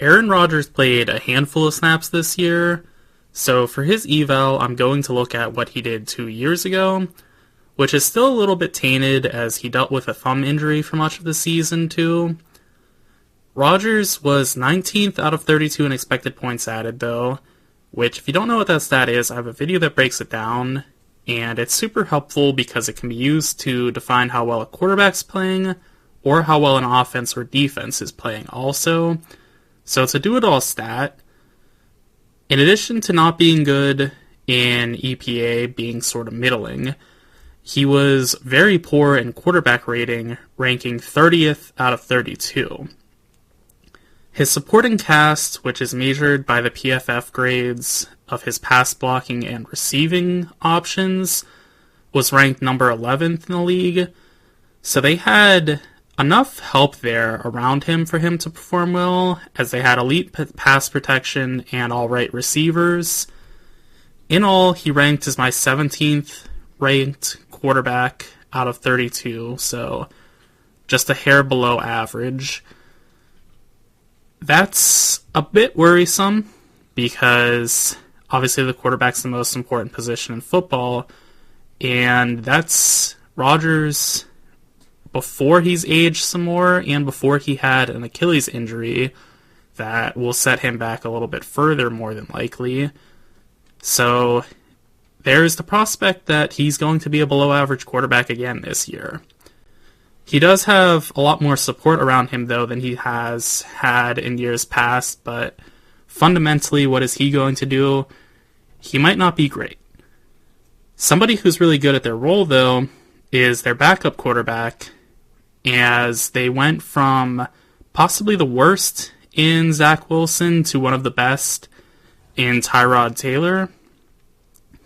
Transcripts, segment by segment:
Aaron Rodgers played a handful of snaps this year, so for his eval, I'm going to look at what he did 2 years ago, which is still a little bit tainted as he dealt with a thumb injury for much of the season too. Rodgers was 19th out of 32 in expected points added though, which if you don't know what that stat is, I have a video that breaks it down, and it's super helpful because it can be used to define how well a quarterback's playing, or how well an offense or defense is playing also. So it's a do-it-all stat. In addition to not being good in EPA, being sort of middling, he was very poor in quarterback rating, ranking 30th out of 32. His supporting cast, which is measured by the PFF grades of his pass blocking and receiving options, was ranked number 11th in the league. So they had enough help there around him for him to perform well, as they had elite pass protection and all-right receivers. In all, he ranked as my 17th ranked quarterback out of 32, so just a hair below average. That's a bit worrisome, because obviously the quarterback's the most important position in football, and that's Rodgers before he's aged some more, and before he had an Achilles injury that will set him back a little bit further, more than likely. So there's the prospect that he's going to be a below-average quarterback again this year. He does have a lot more support around him, though, than he has had in years past, but fundamentally, what is he going to do? He might not be great. Somebody who's really good at their role, though, is their backup quarterback, as they went from possibly the worst in Zach Wilson to one of the best in Tyrod Taylor.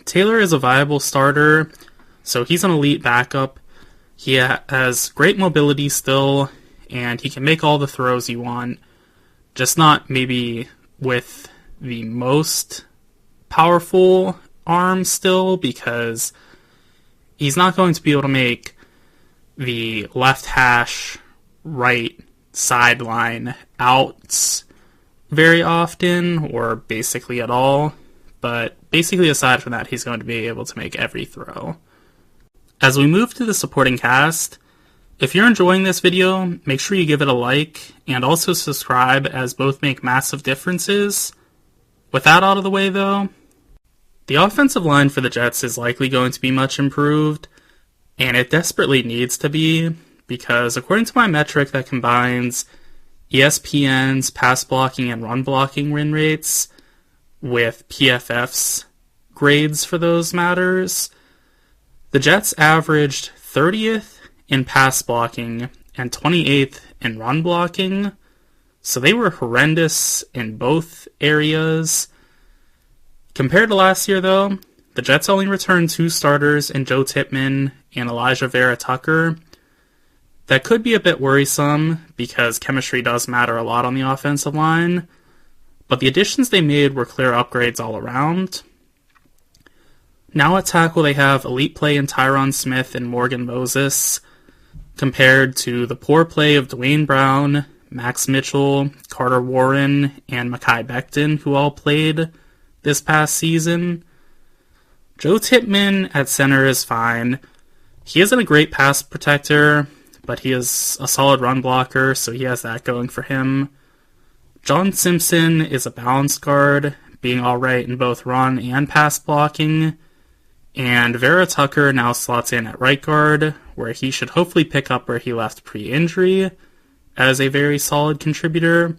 Taylor is a viable starter, so he's an elite backup. He has great mobility still, and he can make all the throws you want, just not maybe with the most powerful arm still, because he's not going to be able to make the left hash, right sideline outs very often, or basically at all. But basically aside from that, he's going to be able to make every throw. As we move to the supporting cast, if you're enjoying this video, make sure you give it a like, and also subscribe, as both make massive differences. With that out of the way though, the offensive line for the Jets is likely going to be much improved, and it desperately needs to be, because according to my metric that combines ESPN's pass blocking and run blocking win rates with PFF's grades for those matters, the Jets averaged 30th in pass blocking and 28th in run blocking, so they were horrendous in both areas. Compared to last year, though, the Jets only returned 2 starters in Joe Tippmann and Elijah Vera Tucker. That could be a bit worrisome, because chemistry does matter a lot on the offensive line, but the additions they made were clear upgrades all around. Now at tackle, they have elite play in Tyron Smith and Morgan Moses, compared to the poor play of Dwayne Brown, Max Mitchell, Carter Warren, and Mekhi Becton, who all played this past season. Joe Tippmann at center is fine. He isn't a great pass protector, but he is a solid run blocker, so he has that going for him. John Simpson is a balanced guard, being alright in both run and pass blocking. And Vera Tucker now slots in at right guard, where he should hopefully pick up where he left pre-injury, as a very solid contributor.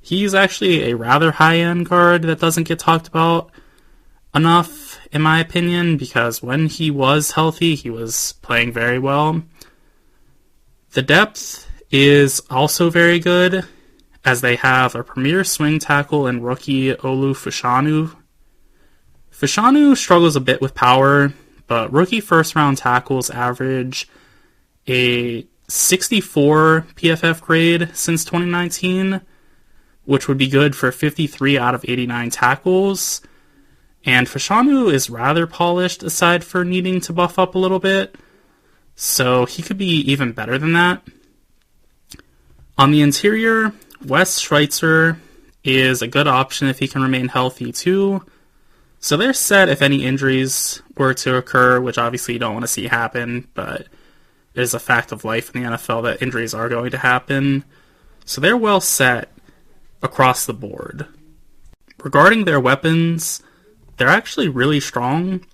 He's actually a rather high-end guard that doesn't get talked about enough, in my opinion, because when he was healthy, he was playing very well. The depth is also very good, as they have a premier swing tackle in rookie Olu Fashanu. Fashanu struggles a bit with power, but rookie first-round tackles average a 64 PFF grade since 2019, which would be good for 53 out of 89 tackles. And Fashanu is rather polished, aside for needing to buff up a little bit, so he could be even better than that. On the interior, Wes Schweitzer is a good option if he can remain healthy too. So they're set if any injuries were to occur, which obviously you don't want to see happen, but it is a fact of life in the NFL that injuries are going to happen. So they're well set across the board. Regarding their weapons, they're actually really strong.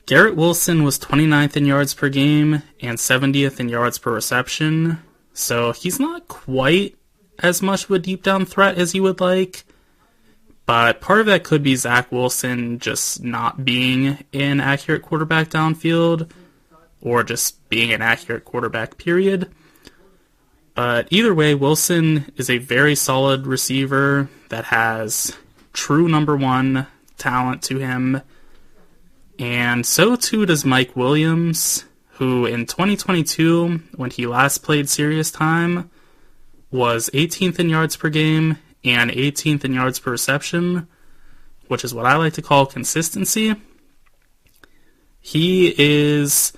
Garrett Wilson was 29th in yards per game and 70th in yards per reception, so he's not quite as much of a deep down threat as you would like, but part of that could be Zach Wilson just not being an accurate quarterback downfield, or just being an accurate quarterback, period. But either way, Wilson is a very solid receiver that has true number one talent to him, and so too does Mike Williams, who in 2022, when he last played serious time, was 18th in yards per game and 18th in yards per reception, which is what I like to call consistency. He is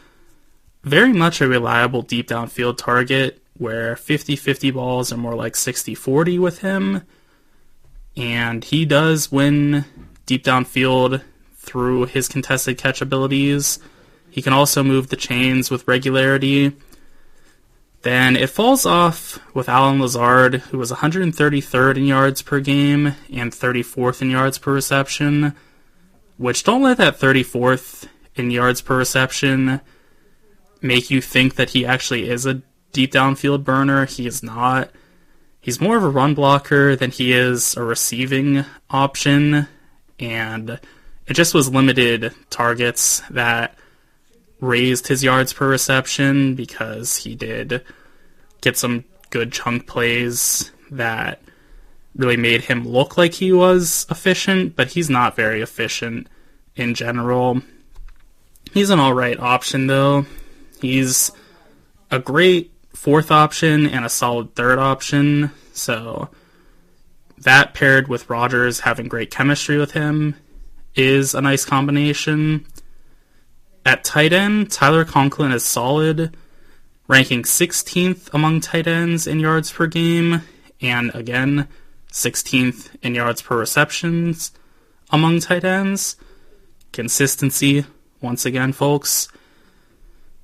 very much a reliable deep downfield target, where 50-50 balls are more like 60-40 with him, and he does win deep downfield through his contested catch abilities. He can also move the chains with regularity. Then it falls off with Allen Lazard, who was 133rd in yards per game and 34th in yards per reception, which don't let that 34th in yards per reception make you think that he actually is a deep downfield burner. He is not. He's more of a run blocker than he is a receiving option, and it just was limited targets that raised his yards per reception, because he did get some good chunk plays that really made him look like he was efficient, but he's not very efficient in general. He's an alright option though. He's a great fourth option and a solid third option, so that paired with Rodgers having great chemistry with him is a nice combination. At tight end, Tyler Conklin is solid, ranking 16th among tight ends in yards per game, and again, 16th in yards per receptions among tight ends. Consistency, once again, folks.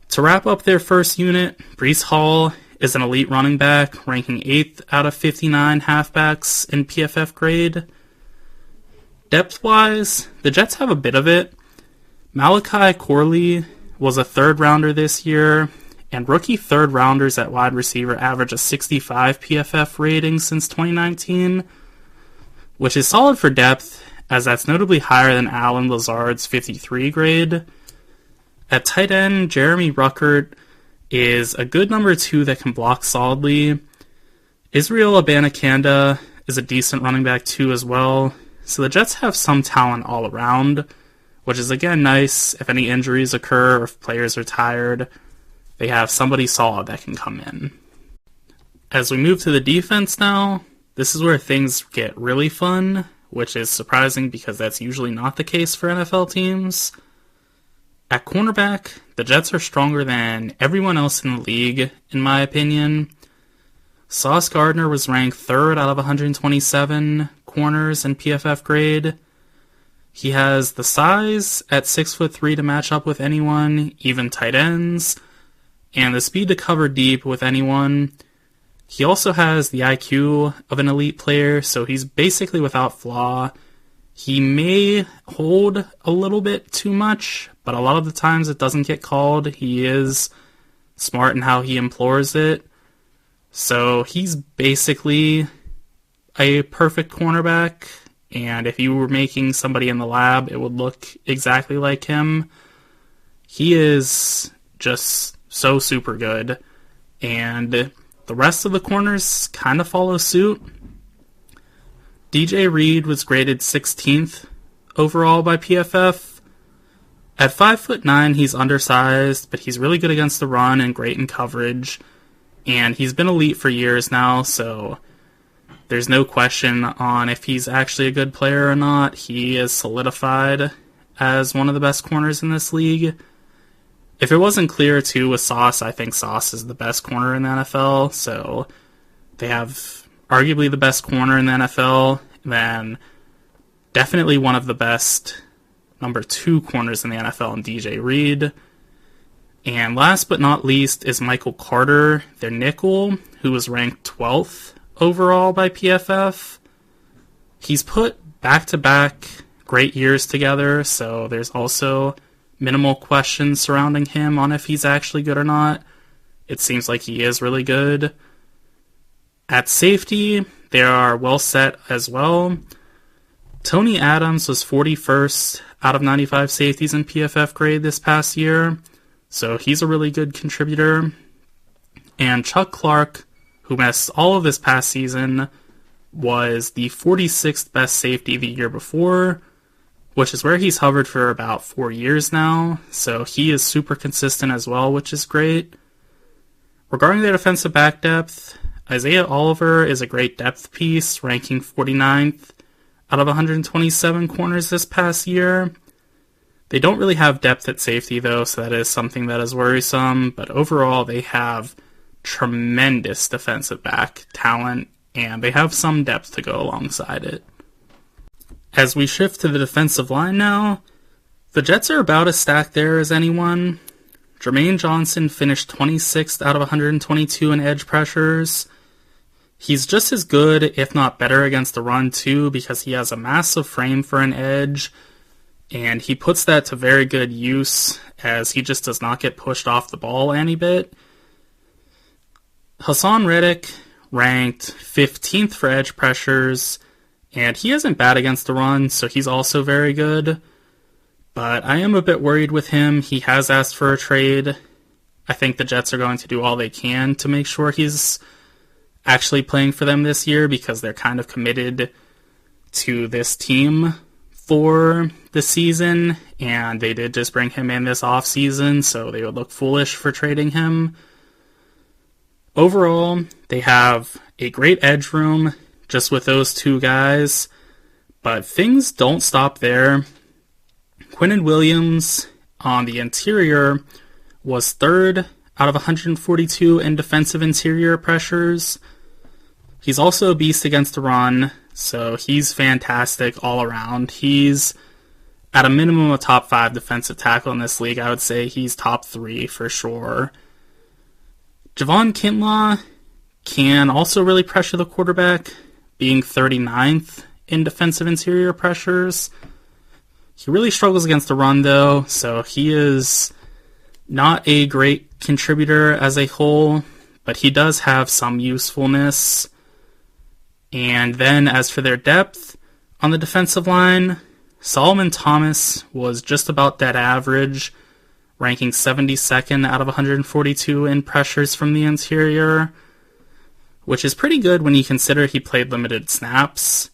To wrap up their first unit, Breece Hall is an elite running back, ranking 8th out of 59 halfbacks in PFF grade. Depth-wise, the Jets have a bit of it. Malachi Corley was a third-rounder this year, and rookie third-rounders at wide receiver average a 65 PFF rating since 2019, which is solid for depth, as that's notably higher than Allen Lazard's 53 grade. At tight end, Jeremy Ruckert is a good number 2 that can block solidly. Israel Abanikanda is a decent running back too as well. So the Jets have some talent all around, which is again nice. If any injuries occur or if players are tired, they have somebody solid that can come in. As we move to the defense now, this is where things get really fun, which is surprising because that's usually not the case for NFL teams. At cornerback, the Jets are stronger than everyone else in the league, in my opinion. Sauce Gardner was ranked 3rd out of 127 corners in PFF grade. He has the size at 6'3" to match up with anyone, even tight ends, and the speed to cover deep with anyone. He also has the IQ of an elite player, so he's basically without flaw. He may hold a little bit too much, but a lot of the times it doesn't get called. He is smart in how he implores it. So he's basically a perfect cornerback, and if you were making somebody in the lab, it would look exactly like him. He is just so super good, and the rest of the corners kind of follow suit. DJ Reed was graded 16th overall by PFF. At 5'9", he's undersized, but he's really good against the run and great in coverage, and he's been elite for years now, so there's no question on if he's actually a good player or not. He is solidified as one of the best corners in this league. If it wasn't clear, too, with Sauce, I think Sauce is the best corner in the NFL, so they have arguably the best corner in the NFL then definitely one of the best number 2 corners in the NFL in DJ Reed. And last but not least is Michael Carter, their nickel, who was ranked 12th overall by PFF. He's put back-to-back great years together, so there's also minimal questions surrounding him on if he's actually good or not. It seems like he is really good. At safety, they are well set as well. Tony Adams was 41st out of 95 safeties in PFF grade this past year, so he's a really good contributor. And Chuck Clark, who missed all of this past season, was the 46th best safety the year before, which is where he's hovered for about 4 years now, so he is super consistent as well, which is great. Regarding their defensive back depth, Isaiah Oliver is a great depth piece, ranking 49th out of 127 corners this past year. They don't really have depth at safety, though, so that is something that is worrisome, but overall they have tremendous defensive back talent, and they have some depth to go alongside it. As we shift to the defensive line now, the Jets are about as stacked there as anyone. Jermaine Johnson finished 26th out of 122 in edge pressures. He's just as good, if not better, against the run too, because he has a massive frame for an edge, and he puts that to very good use, as he just does not get pushed off the ball any bit. Hassan Reddick ranked 15th for edge pressures, and he isn't bad against the run, so he's also very good. But I am a bit worried with him. He has asked for a trade. I think the Jets are going to do all they can to make sure he's actually playing for them this year, because they're kind of committed to this team for the season, and they did just bring him in this offseason, so they would look foolish for trading him. Overall, they have a great edge room just with those 2 guys, but things don't stop there. Quinnen Williams on the interior was 3rd out of 142 in defensive interior pressures. He's also a beast against the run, so he's fantastic all around. He's at a minimum a top 5 defensive tackle in this league. I would say he's top 3 for sure. Javon Kinlaw can also really pressure the quarterback, being 39th in defensive interior pressures. He really struggles against the run, though, so he is not a great contributor as a whole, but he does have some usefulness. And then as for their depth on the defensive line, Solomon Thomas was just about dead average, ranking 72nd out of 142 in pressures from the interior, which is pretty good when you consider he played limited snaps.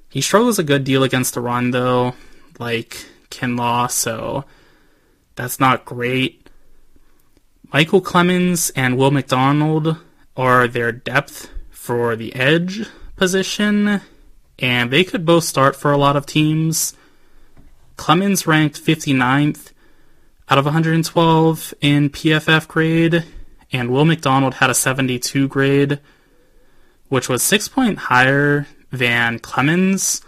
He struggles a good deal against the run, though, like Kinlaw, so that's not great. Michael Clemens and Will McDonald are their depth for the edge position, and they could both start for a lot of teams. Clemens ranked 59th out of 112 in PFF grade, and Will McDonald had a 72 grade, which was 6 points higher than Clemens,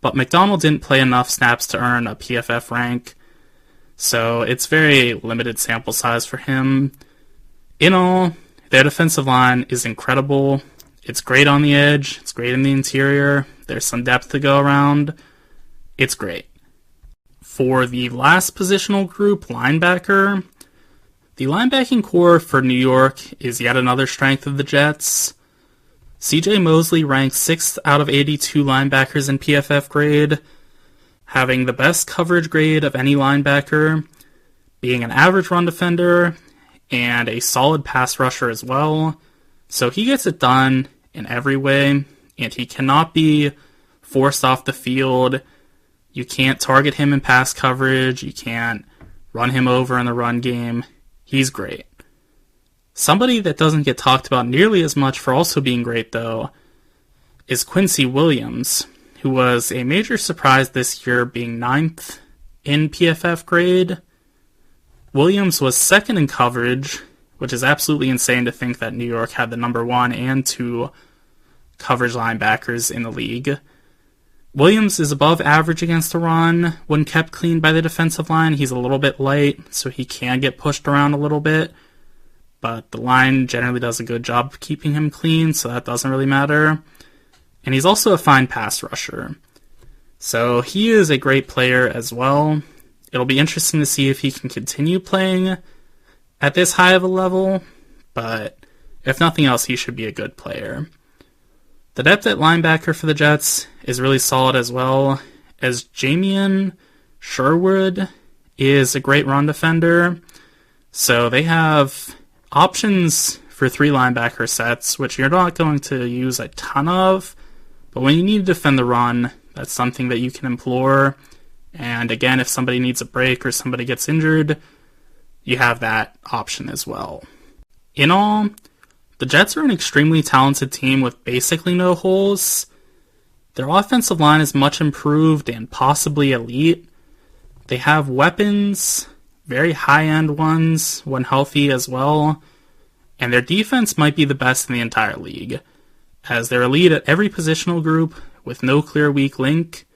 but McDonald didn't play enough snaps to earn a PFF rank, so it's very limited sample size for him. In all, their defensive line is incredible. It's great on the edge, it's great in the interior, there's some depth to go around. It's great. For the last positional group, linebacker, the linebacking core for New York is yet another strength of the Jets. CJ Mosley ranked 6th out of 82 linebackers in PFF grade, having the best coverage grade of any linebacker, being an average run defender, and a solid pass rusher as well. So he gets it done in every way, and he cannot be forced off the field. You can't target him in pass coverage. You can't run him over in the run game. He's great. Somebody that doesn't get talked about nearly as much for also being great, though, is Quincy Williams, who was a major surprise this year, being 9th in PFF grade. Williams was 2nd in coverage, which is absolutely insane to think that New York had the number 1 and 2 coverage linebackers in the league. Williams is above average against the run when kept clean by the defensive line. He's a little bit light, so he can get pushed around a little bit. But the line generally does a good job of keeping him clean, so that doesn't really matter. And he's also a fine pass rusher. So he is a great player as well. It'll be interesting to see if he can continue playing at this high of a level, but if nothing else, he should be a good player. The depth at linebacker for the Jets is really solid as well, as Jamian Sherwood is a great run defender. So they have options for 3 linebacker sets, which you're not going to use a ton of, but when you need to defend the run, that's something that you can implore. And again, if somebody needs a break or somebody gets injured, you have that option as well. In all, the Jets are an extremely talented team with basically no holes. Their offensive line is much improved and possibly elite. They have weapons, very high-end ones when healthy as well. And their defense might be the best in the entire league, as they're elite at every positional group with no clear weak link.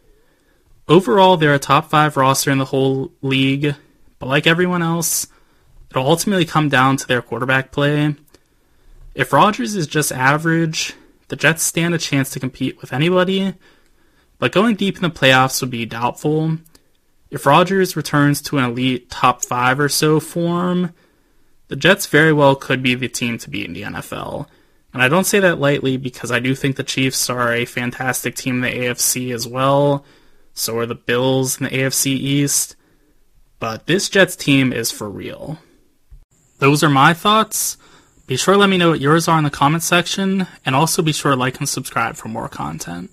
Overall, they're a top 5 roster in the whole league, but like everyone else, it'll ultimately come down to their quarterback play. If Rodgers is just average, the Jets stand a chance to compete with anybody, but going deep in the playoffs would be doubtful. If Rodgers returns to an elite top 5 or so form, the Jets very well could be the team to beat in the NFL. And I don't say that lightly because I do think the Chiefs are a fantastic team in the AFC as well. So are the Bills in the AFC East. But this Jets team is for real. Those are my thoughts. Be sure to let me know what yours are in the comment section, and also be sure to like and subscribe for more content.